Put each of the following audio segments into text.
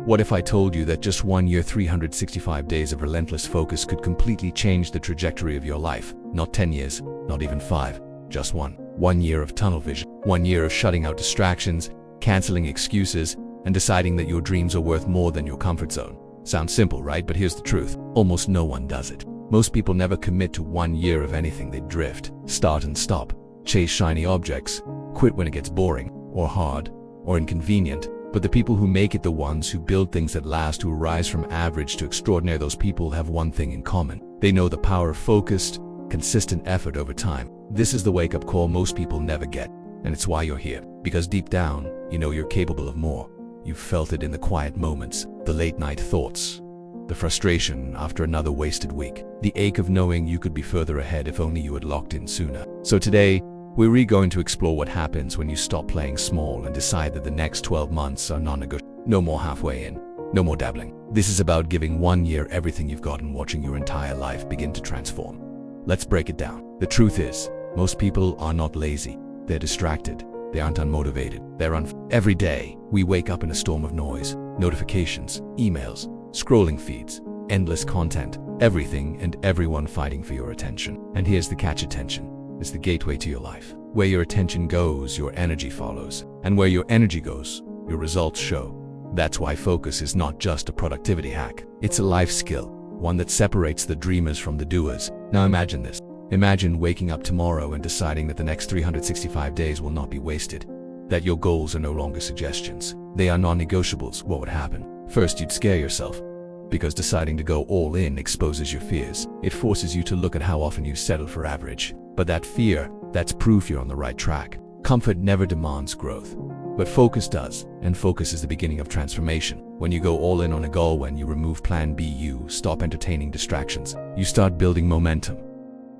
What if I told you that just 1 year, 365 days of relentless focus could completely change the trajectory of your life? Not 10 years, not even 5, just one. 1 year of tunnel vision, 1 year of shutting out distractions, canceling excuses, and deciding that your dreams are worth more than your comfort zone. Sounds simple, right? But here's the truth. Almost no one does it. Most people never commit to 1 year of anything. They drift, start and stop, chase shiny objects, quit when it gets boring, or hard, or inconvenient. But the people who make it, the ones who build things that last, who rise from average to extraordinary, those people have one thing in common. They know the power of focused, consistent effort over time. This is the wake-up call most people never get. And it's why you're here. Because deep down, you know you're capable of more. You've felt it in the quiet moments, the late-night thoughts, the frustration after another wasted week, the ache of knowing you could be further ahead if only you had locked in sooner. So today, we're going to explore what happens when you stop playing small and decide that the next 12 months are non-negotiable. No more halfway in, no more dabbling. This is about giving 1 year everything you've got and watching your entire life begin to transform. Let's break it down. The truth is, most people are not lazy. They're distracted. They aren't unmotivated. Every day, we wake up in a storm of noise, notifications, emails, scrolling feeds, endless content, everything and everyone fighting for your attention. And here's the catch: attention is the gateway to your life. Where your attention goes, your energy follows. And where your energy goes, your results show. That's why focus is not just a productivity hack. It's a life skill, one that separates the dreamers from the doers. Now imagine this. Imagine waking up tomorrow and deciding that the next 365 days will not be wasted. That your goals are no longer suggestions. They are non-negotiables. What would happen? First, you'd scare yourself. Because deciding to go all in exposes your fears. It forces you to look at how often you settle for average. But that fear, that's proof you're on the right track. Comfort never demands growth. But focus does, and focus is the beginning of transformation. When you go all in on a goal, when you remove plan B, you stop entertaining distractions. You start building momentum.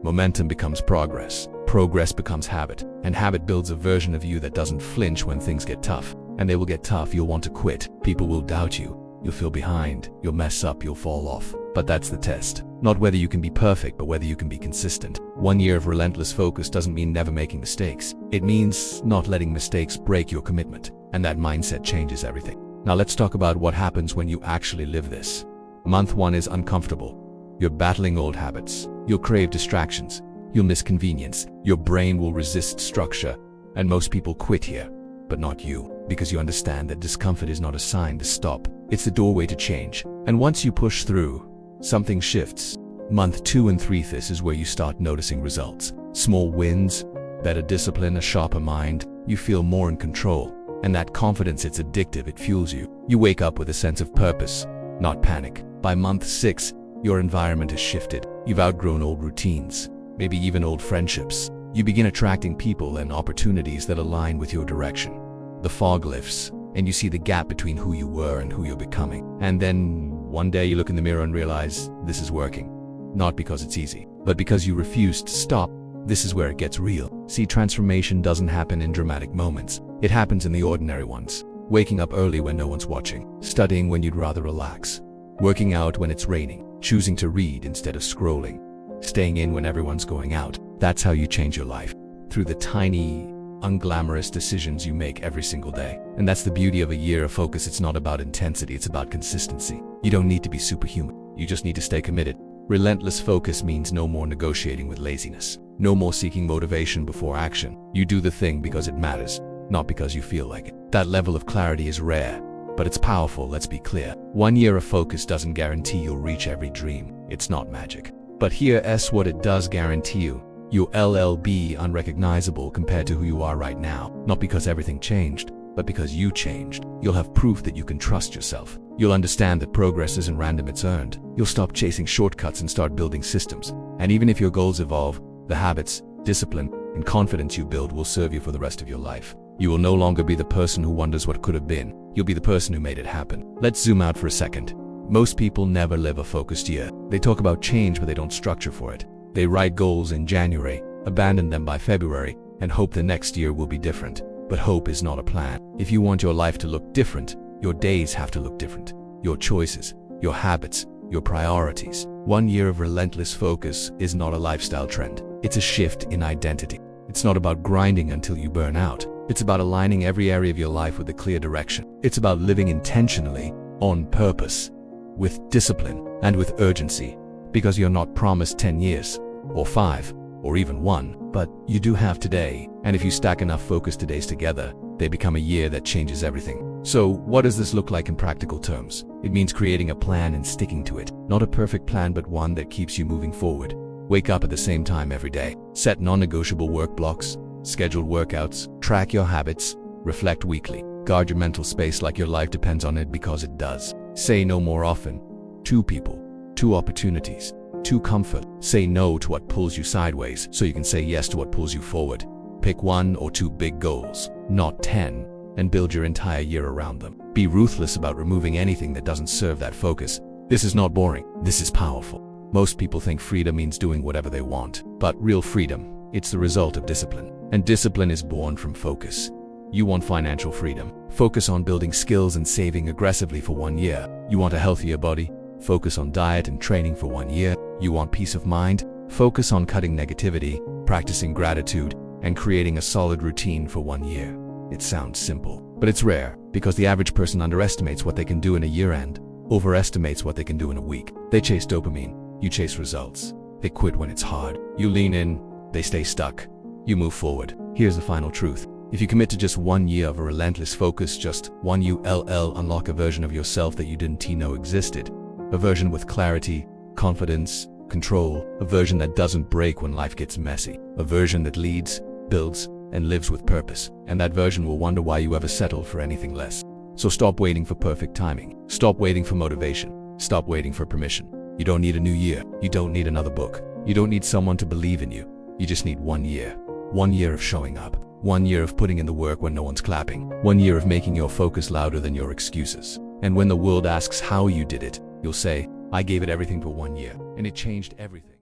Momentum becomes progress. Progress becomes habit. And habit builds a version of you that doesn't flinch when things get tough. And they will get tough, you'll want to quit. People will doubt you. You'll feel behind. You'll mess up, you'll fall off. But that's the test. Not whether you can be perfect, but whether you can be consistent. 1 year of relentless focus doesn't mean never making mistakes. It means not letting mistakes break your commitment. And that mindset changes everything. Now let's talk about what happens when you actually live this. Month 1 is uncomfortable. You're battling old habits. You'll crave distractions. You'll miss convenience. Your brain will resist structure. And most people quit here. But not you. Because you understand that discomfort is not a sign to stop. It's the doorway to change. And once you push through, something shifts. Month 2 and 3, this is where you start noticing results. Small wins, better discipline, a sharper mind. You feel more in control. And that confidence, it's addictive, it fuels you. You wake up with a sense of purpose, not panic. By month 6, your environment has shifted. You've outgrown old routines, maybe even old friendships. You begin attracting people and opportunities that align with your direction. The fog lifts, and you see the gap between who you were and who you're becoming. And then one day you look in the mirror and realize this is working. Not because it's easy, but because you refuse to stop. This is where it gets real. See, transformation doesn't happen in dramatic moments. It happens in the ordinary ones. Waking up early when no one's watching. Studying when you'd rather relax. Working out when it's raining. Choosing to read instead of scrolling. Staying in when everyone's going out. That's how you change your life. Through the tiny, unglamorous decisions you make every single day. And that's the beauty of a year of focus. It's not about intensity, it's about consistency. You don't need to be superhuman. You just need to stay committed. Relentless focus means no more negotiating with laziness. No more seeking motivation before action. You do the thing because it matters, not because you feel like it. That level of clarity is rare, but it's powerful, let's be clear. 1 year of focus doesn't guarantee you'll reach every dream. It's not magic. But here's what it does guarantee you. You'll be unrecognizable compared to who you are right now. Not because everything changed, but because you changed. You'll have proof that you can trust yourself. You'll understand that progress isn't random, it's earned. You'll stop chasing shortcuts and start building systems. And even if your goals evolve, the habits, discipline, and confidence you build will serve you for the rest of your life. You will no longer be the person who wonders what could have been. You'll be the person who made it happen. Let's zoom out for a second. Most people never live a focused year. They talk about change, but they don't structure for it. They write goals in January, abandon them by February, and hope the next year will be different. But hope is not a plan. If you want your life to look different, your days have to look different. Your choices, your habits, your priorities. 1 year of relentless focus is not a lifestyle trend. It's a shift in identity. It's not about grinding until you burn out. It's about aligning every area of your life with a clear direction. It's about living intentionally, on purpose, with discipline, and with urgency, because you're not promised 10 years, or 5, or even 1, but you do have today, and if you stack enough focused days together, they become a year that changes everything. So, what does this look like in practical terms? It means creating a plan and sticking to it. Not a perfect plan, but one that keeps you moving forward. Wake up at the same time every day. Set non-negotiable work blocks, schedule workouts, track your habits, reflect weekly. Guard your mental space like your life depends on it, because it does. Say no more often. 2 people, 2 opportunities, 2 comfort. Say no to what pulls you sideways so you can say yes to what pulls you forward. Pick 1 or 2 big goals, not 10, and build your entire year around them. Be ruthless about removing anything that doesn't serve that focus. This is not boring. This is powerful. Most people think freedom means doing whatever they want, but real freedom, it's the result of discipline. And discipline is born from focus. You want financial freedom? Focus on building skills and saving aggressively for 1 year. You want a healthier body? Focus on diet and training for 1 year. You want peace of mind? Focus on cutting negativity, practicing gratitude, and creating a solid routine for 1 year. It sounds simple, but it's rare, because the average person underestimates what they can do in a year and overestimates what they can do in a week. They chase dopamine. You chase results. They quit when it's hard. You lean in. They stay stuck. You move forward. Here's the final truth. If you commit to just 1 year of a relentless focus, just 1 ULL, unlock a version of yourself that you didn't know existed. A version with clarity, confidence, control. A version that doesn't break when life gets messy. A version that leads, builds, and lives with purpose. And that version will wonder why you ever settled for anything less. So stop waiting for perfect timing. Stop waiting for motivation. Stop waiting for permission. You don't need a new year. You don't need another book. You don't need someone to believe in you. You just need 1 year. 1 year of showing up. 1 year of putting in the work when no one's clapping. 1 year of making your focus louder than your excuses. And when the world asks how you did it, you'll say, I gave it everything for 1 year, and it changed everything.